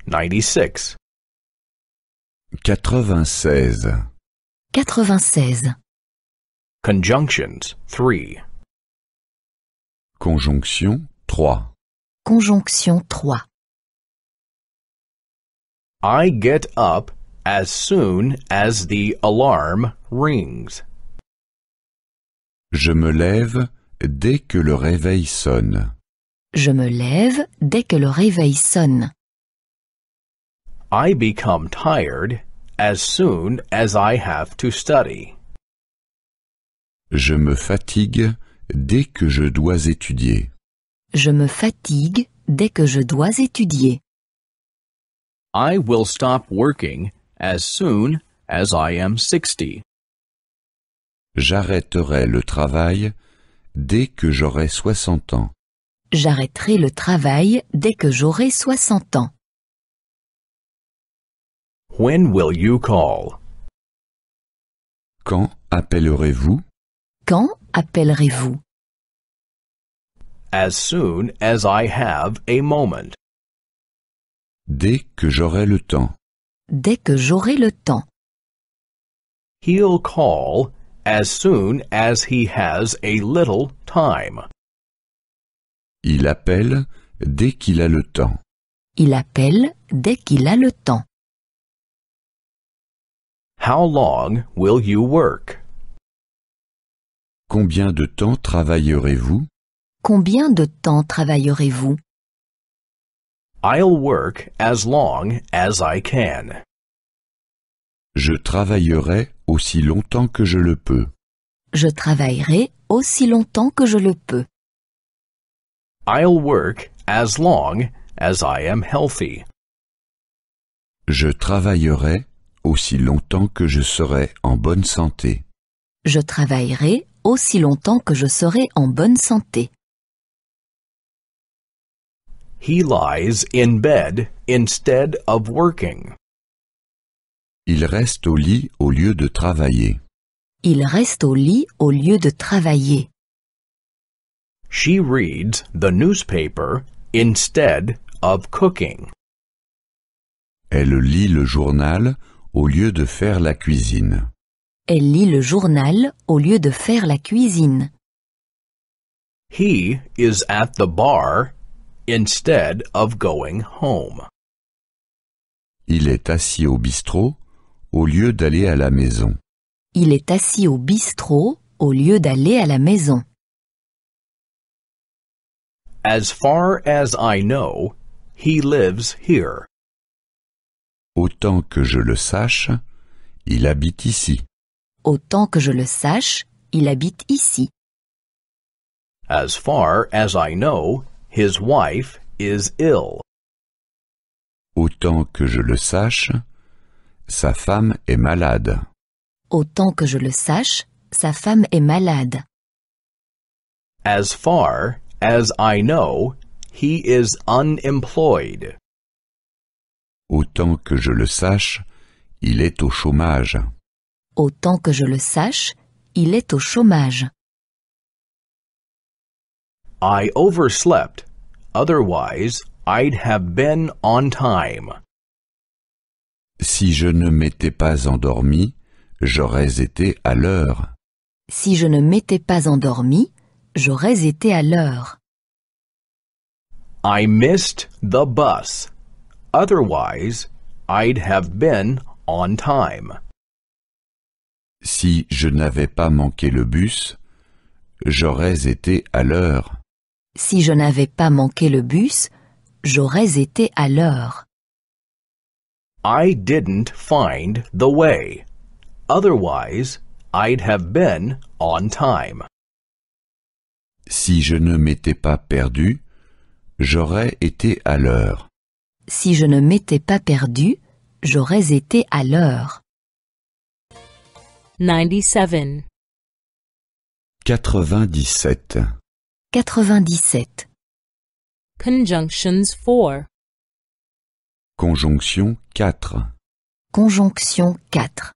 96. 96. 96. Conjunctions 3. Conjonction 3. Conjonction 3. I get up as soon as the alarm rings. Je me lève dès que le réveil sonne. Je me lève dès que le réveil sonne. I become tired as soon as I have to study. Je me fatigue dès que je dois étudier. Je me fatigue dès que je dois étudier. I will stop working as soon as I am 60. J'arrêterai le travail dès que j'aurai 60 ans. J'arrêterai le travail dès que j'aurai 60 ans. When will you call? Quand appellerez-vous? Quand appellerez-vous? As soon as I have a moment. Dès que j'aurai le temps. Dès que j'aurai le temps. He'll call as soon as he has a little time. Il appelle dès qu'il a le temps. Il appelle dès qu'il a le temps. How long will you work? Combien de temps travaillerez-vous? Combien de temps travaillerez-vous? I'll work as long as I can. Je travaillerai aussi longtemps que je le peux. Je travaillerai aussi longtemps que je le peux. I'll work as long as I am healthy. Je travaillerai aussi longtemps que je serai en bonne santé. Je travaillerai aussi longtemps que je serai en bonne santé. He lies in bed instead of working. Il reste au lit au lieu de travailler. Il reste au lit au lieu de travailler. She reads the newspaper instead of cooking. Elle lit le journal au lieu de faire la cuisine. Elle lit le journal au lieu de faire la cuisine. He is at the bar instead of going home. Il est assis au bistrot au lieu d'aller à la maison. Il est assis au bistrot au lieu d'aller à la maison. As far as I know, he lives here. Autant que je le sache, il habite ici. Autant que je le sache, il habite ici. As far as I know, his wife is ill. Autant que je le sache, sa femme est malade. Autant que je le sache, sa femme est malade. As far as I know, he is unemployed. Autant que je le sache, il est au chômage. Autant que je le sache, il est au chômage. I overslept. Otherwise, I'd have been on time. Si je ne m'étais pas endormi, j'aurais été à l'heure. Si je ne m'étais pas endormi, j'aurais été à l'heure. I missed the bus. Otherwise, I'd have been on time. Si je n'avais pas manqué le bus, j'aurais été à l'heure. Si je n'avais pas manqué le bus, j'aurais été à l'heure. I didn't find the way. Otherwise, I'd have been on time. Si je ne m'étais pas perdu, j'aurais été à l'heure. Si je ne m'étais pas perdu, j'aurais été à l'heure. 97. 97. 97. Conjunctions 4. Conjonction 4. Conjonction 4.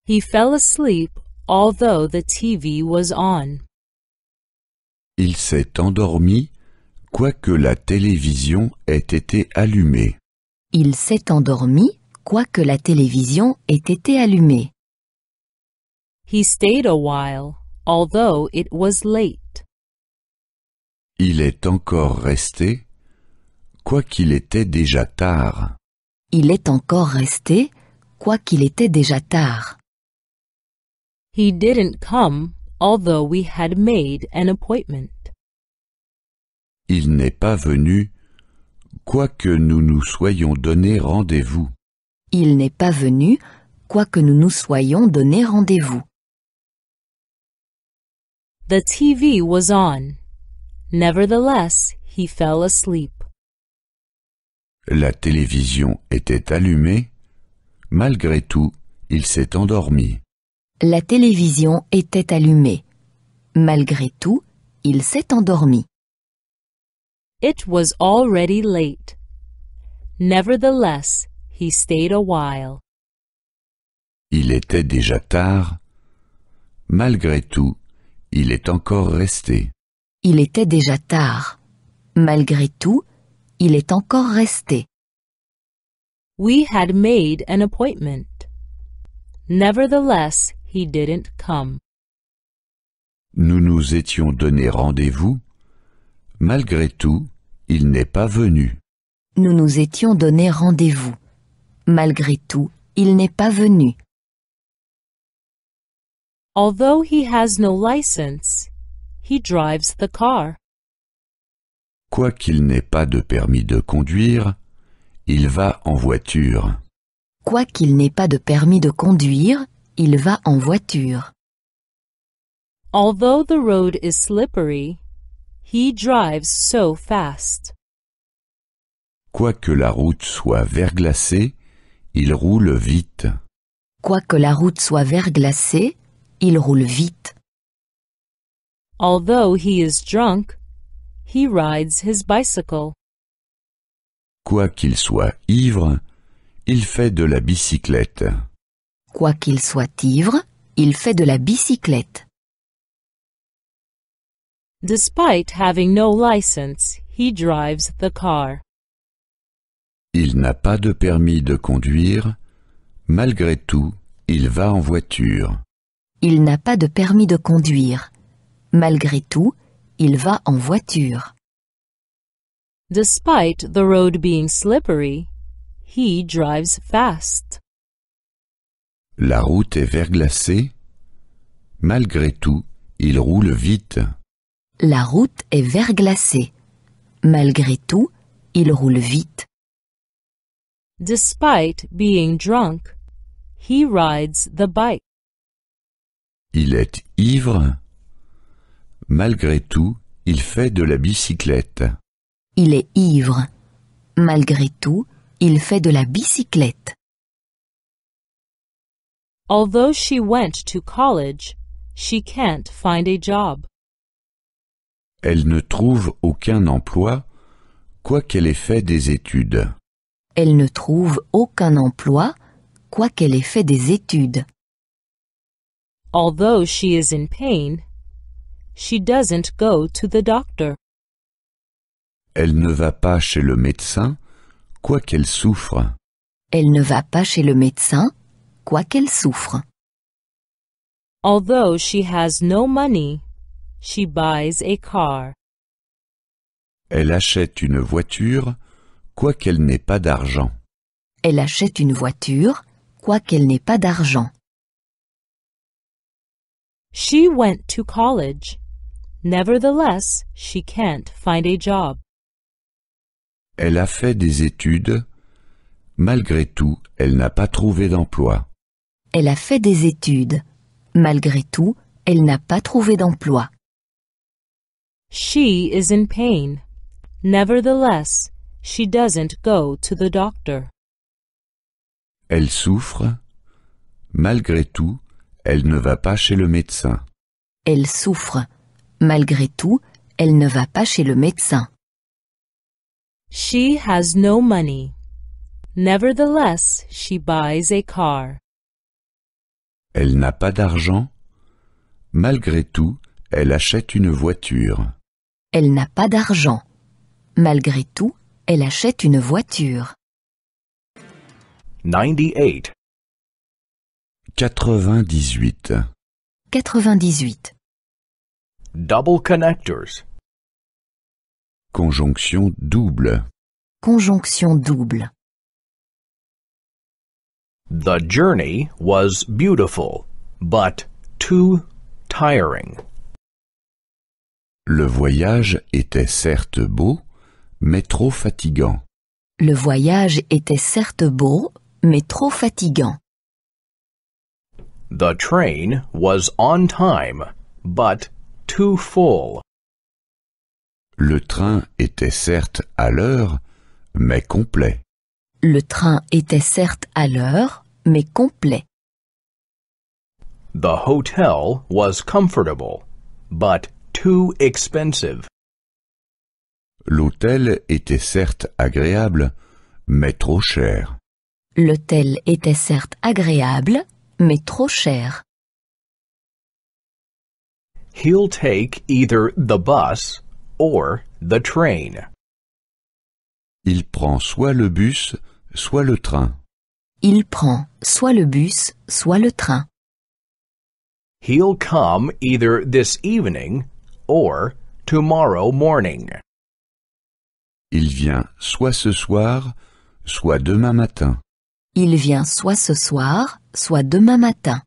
He fell asleep although the TV was on. Il s'est endormi quoique la télévision ait été allumée. Il s'est endormi, quoique la télévision ait été allumée. He stayed a while, although it was late. Il est encore resté, quoiqu'il était déjà tard. Il est encore resté, quoiqu'il était déjà tard. He didn't come, although we had made an appointment. Il n'est pas venu, quoique nous nous soyons donné rendez-vous. Il n'est pas venu, quoique nous nous soyons donné rendez-vous. The TV was on. Nevertheless, he fell asleep. La télévision était allumée. Malgré tout, il s'est endormi. La télévision était allumée. Malgré tout, il s'est endormi. It was already late. Nevertheless, he stayed a while. Il était déjà tard. Malgré tout, il est encore resté. Il était déjà tard. Malgré tout, il est encore resté. We had made an appointment. Nevertheless, he didn't come. Nous nous étions donné rendez-vous. Malgré tout, il n'est pas venu. Nous nous étions donné rendez-vous. Malgré tout, il n'est pas venu. Although he has no license, he drives the car. Quoiqu'il n'ait pas de permis de conduire, il va en voiture. Quoiqu'il n'ait pas de permis de conduire, il va en voiture. Although the road is slippery, he drives so fast. Quoique la route soit verglacée, il roule vite. Quoique la route soit verglacée, il roule vite. Although he is drunk, he rides his bicycle. Quoiqu'il soit ivre, il fait de la bicyclette. Quoiqu'il soit ivre, il fait de la bicyclette. Despite having no license, he drives the car. Il n'a pas de permis de conduire. Malgré tout, il va en voiture. Il n'a pas de permis de conduire. Malgré tout, il va en voiture. Despite the road being slippery, he drives fast. La route est verglacée. Malgré tout, il roule vite. La route est verglacée. Malgré tout, il roule vite. Despite being drunk, he rides the bike. Il est ivre. Malgré tout, il fait de la bicyclette. Il est ivre. Malgré tout, il fait de la bicyclette. Although she went to college, she can't find a job. Elle ne trouve aucun emploi, quoiqu'elle ait fait des études. Elle ne trouve aucun emploi, quoiqu'elle ait fait des études. Although she is in pain, she doesn't go to the doctor. Elle ne va pas chez le médecin, quoiqu'elle souffre. Elle ne va pas chez le médecin, quoiqu'elle souffre. Although she has no money, she buys a car. Elle achète une voiture, quoiqu'elle n'ait pas d'argent. Elle achète une voiture, quoiqu'elle n'ait pas d'argent. She went to college. Nevertheless, she can't find a job. Elle a fait des études. Malgré tout, elle n'a pas trouvé d'emploi. Elle a fait des études. Malgré tout, elle n'a pas trouvé d'emploi. She is in pain. Nevertheless, she doesn't go to the doctor. Elle souffre. Malgré tout, elle ne va pas chez le médecin. Elle souffre. Malgré tout, elle ne va pas chez le médecin. She has no money. Nevertheless, she buys a car. Elle n'a pas d'argent. Malgré tout, elle achète une voiture. Elle n'a pas d'argent. Malgré tout, elle achète une voiture. 98. 98. 98. Double connectors. Conjonction double. Conjonction double. The journey was beautiful, but too tiring. Le voyage était certes beau, mais trop fatigant. Le voyage était certes beau, mais trop fatigant. The train was on time, but too full. Le train était certes à l'heure, mais complet. Le train était certes à l'heure, mais complet. The hotel was comfortable, but too expensive. L'hôtel était certes agréable, mais trop cher. L'hôtel était certes agréable, mais trop cher. He'll take either the bus or the train. Il prend soit le bus, soit le train. Il prend soit le bus, soit le train. He'll come either this evening or tomorrow morning. Il vient soit ce soir, soit demain matin. Il vient soit ce soir, soit demain matin.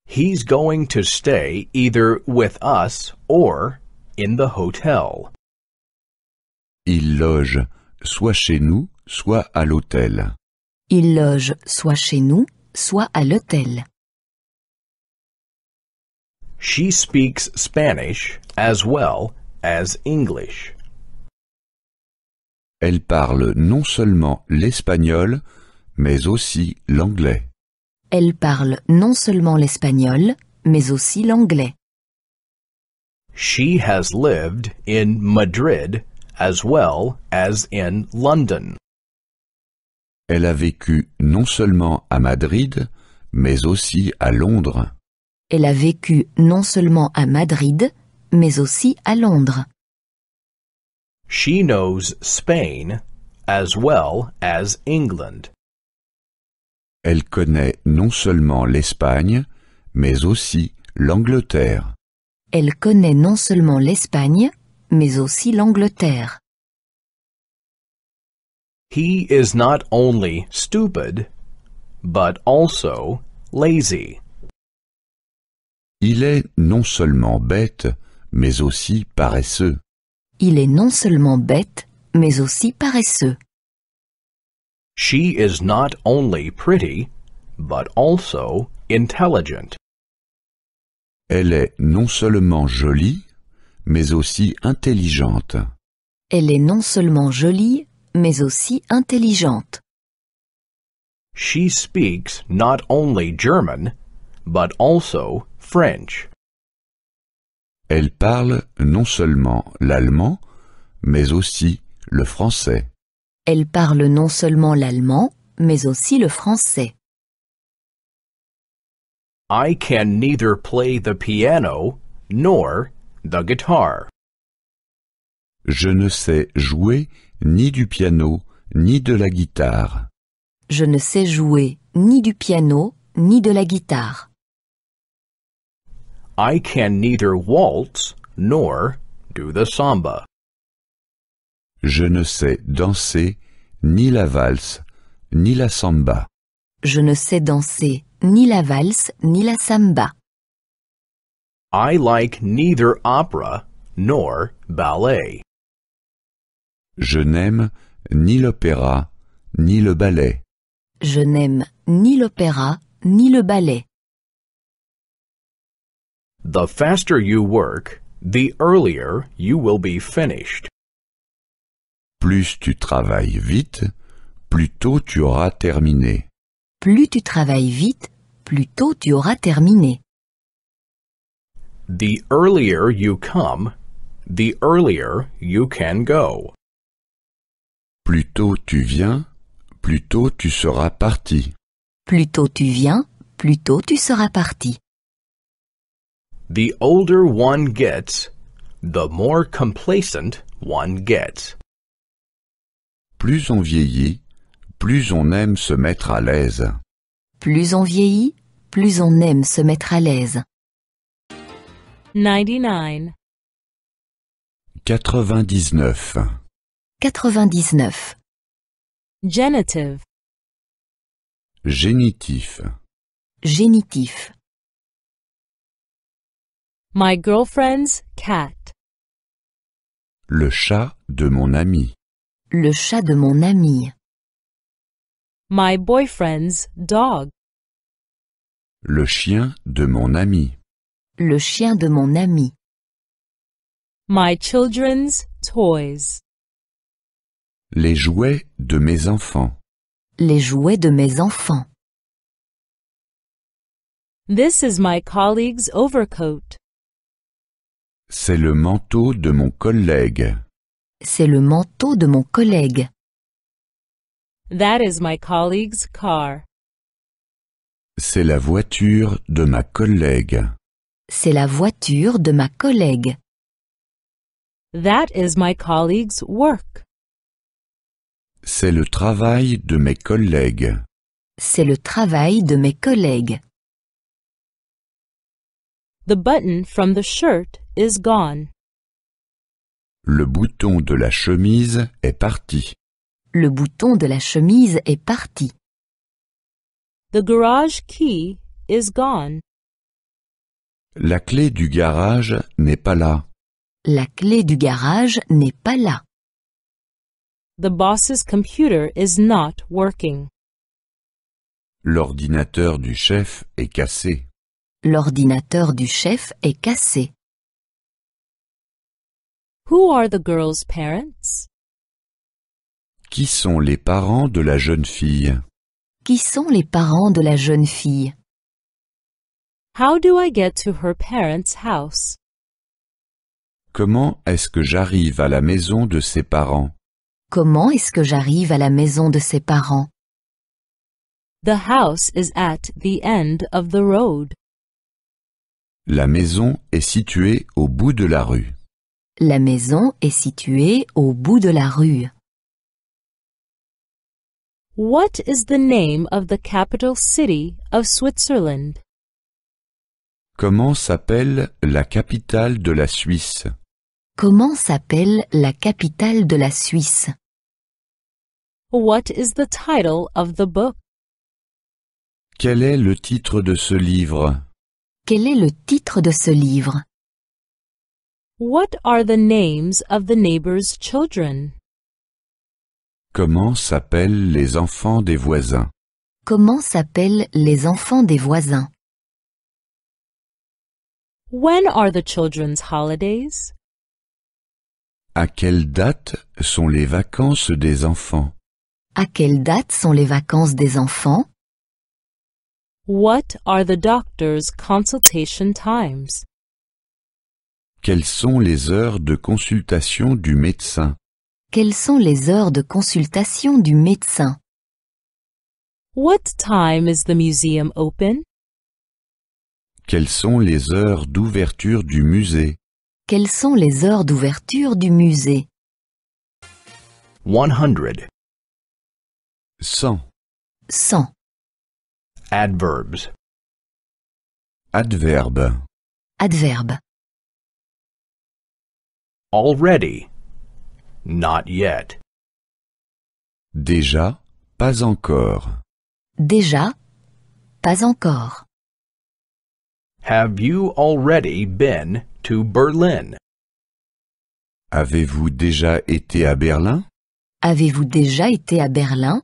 He's going to stay either with us or in the hotel. Il loge soit chez nous, soit à l'hôtel. Il loge soit chez nous, soit à l'hôtel. She speaks Spanish as well as English. Elle parle non seulement l'espagnol, mais aussi l'anglais. Elle parle non seulement l'espagnol, mais aussi l'anglais. She has lived in Madrid as well as in London. Elle a vécu non seulement à Madrid, mais aussi à Londres. Elle a vécu non seulement à Madrid, mais aussi à Londres. She knows Spain as well as England. Elle connaît non seulement l'Espagne, mais aussi l'Angleterre. Elle connaît non seulement l'Espagne, mais aussi l'Angleterre. He is not only stupid, but also lazy. Il est non seulement bête, mais aussi paresseux. Il est non seulement bête, mais aussi paresseux. She is not only pretty, but also intelligent. Elle est non seulement jolie, mais aussi intelligente. Elle est non seulement jolie, mais aussi intelligente. She speaks not only German, but also French. Elle parle non seulement l'allemand, mais aussi le français. Elle parle non seulement l'allemand, mais aussi le français. I can neither play the piano nor the guitar. Je ne sais jouer ni du piano, ni de la guitare. Je ne sais jouer ni du piano, ni de la guitare. I can neither waltz nor do the samba. Je ne sais danser ni la valse, ni la samba. Je ne sais danser ni la valse, ni la samba. I like neither opera nor ballet. Je n'aime ni l'opéra, ni le ballet. Je n'aime ni l'opéra, ni le ballet. The faster you work, the earlier you will be finished. Plus tu travailles vite, plus tôt tu auras terminé. Plus tu travailles vite, plus tôt tu auras terminé. The earlier you come, the earlier you can go. Plus tôt tu viens, plus tôt tu seras parti. Plus tôt tu viens, plus tôt tu seras parti. The older one gets, the more complacent one gets. Plus on vieillit, plus on aime se mettre à l'aise. Plus on vieillit, plus on aime se mettre à l'aise. 99. 99. 99. Genitive. Génitif. Génitif. My girlfriend's cat. Le chat de mon ami. Le chat de mon ami. My boyfriend's dog. Le chien de mon ami. Le chien de mon ami. My children's toys. Les jouets de mes enfants. Les jouets de mes enfants. This is my colleague's overcoat. C'est le manteau de mon collègue. C'est le manteau de mon collègue. That is my colleague's car. C'est la voiture de ma collègue. C'est la voiture de ma collègue. That is my colleague's work. C'est le travail de mes collègues. C'est le travail de mes collègues. The button from the shirt is gone. Le bouton de la chemise est parti. Le bouton de la chemise est parti. The garage key is gone. La clé du garage n'est pas là. La clé du garage n'est pas là. The boss's computer is not working. L'ordinateur du chef est cassé. L'ordinateur du chef est cassé. Who are the girl's parents? Qui sont les parents de la jeune fille? Qui sont les parents de la jeune fille? How do I get to her parents' house? Comment est-ce que j'arrive à la maison de ses parents? Comment est-ce que j'arrive à la maison de ses parents? The house is at the end of the road. La maison est située au bout de la rue. La maison est située au bout de la rue. What is the name of the capital city of Switzerland? Comment s'appelle la capitale de la Suisse? Comment s'appelle la capitale de la Suisse? What is the title of the book? Quel est le titre de ce livre? Quel est le titre de ce livre? What are the names of the neighbor's children? Comment s'appellent les enfants des voisins? Comment s'appellent les enfants des voisins? When are the children's holidays? À quelle date sont les vacances des enfants? À quelle date sont les vacances des enfants? What are the doctor's consultation times? Quelles sont les heures de consultation du médecin? Quelles sont les heures de consultation du médecin? What time is the museum open? Quelles sont les heures d'ouverture du musée? Quelles sont les heures d'ouverture du musée? 100. 100. 100. Adverbs. Adverbe. Adverbe. Already. Not yet. Déjà, pas encore. Déjà, pas encore. Have you already been to Berlin? Avez-vous déjà été à Berlin? Avez-vous déjà été à Berlin?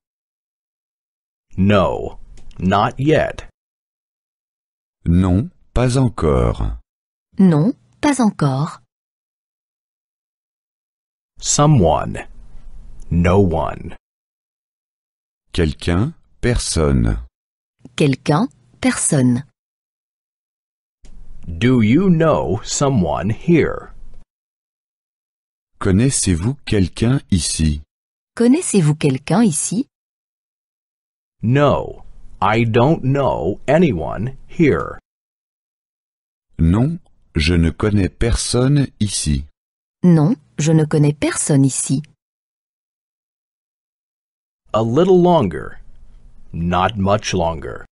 No, not yet. Non, pas encore. Non, pas encore. Someone. No one. Quelqu'un, personne. Quelqu'un, personne. Do you know someone here? Connaissez-vous quelqu'un ici? Connaissez-vous quelqu'un ici? No, I don't know anyone here. Non, je ne connais personne ici. Non, je ne connais personne ici. A little longer. Not much longer.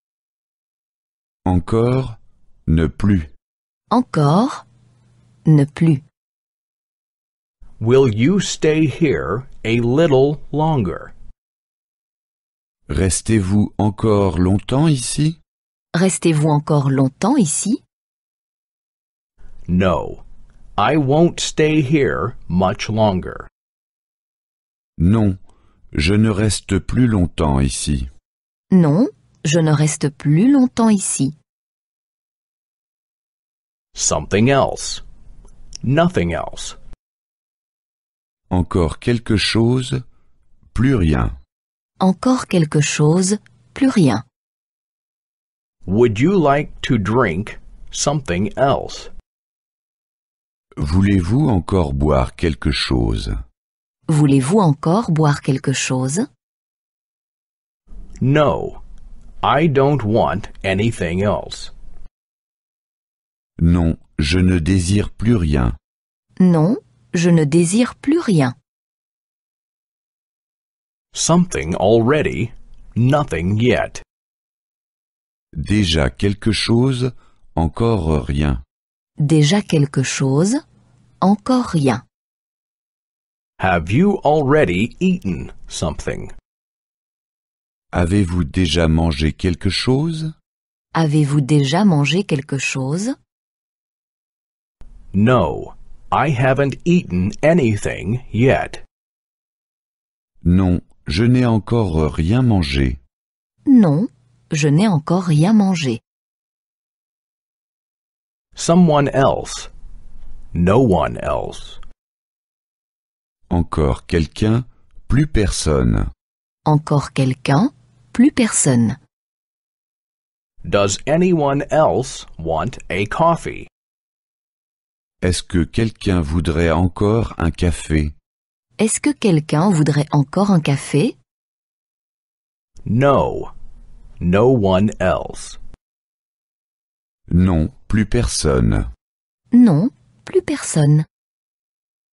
Encore, ne plus. Encore, ne plus. Will you stay here a little longer? Restez-vous encore longtemps ici? Restez-vous encore longtemps ici? No, I won't stay here much longer. Non, je ne reste plus longtemps ici. Non, je ne reste plus longtemps ici. Something else. Nothing else. Encore quelque chose, plus rien. Encore quelque chose, plus rien. Would you like to drink something else? Voulez-vous encore boire quelque chose? Voulez-vous encore boire quelque chose? No, I don't want anything else. Non, je ne désire plus rien. Non, je ne désire plus rien. Something already, nothing yet. Déjà quelque chose, encore rien. Déjà quelque chose, encore rien. Have you already eaten something? Avez-vous déjà mangé quelque chose? Avez-vous déjà mangé quelque chose? No, I haven't eaten anything yet. Non, je n'ai encore rien mangé. Non, je n'ai encore rien mangé. Someone else. No one else. Encore quelqu'un, plus personne. Encore quelqu'un, plus personne. Does anyone else want a coffee? Est-ce que quelqu'un voudrait encore un café? Est-ce que quelqu'un voudrait encore un café? No, no one else. Non, plus personne. Non, plus personne.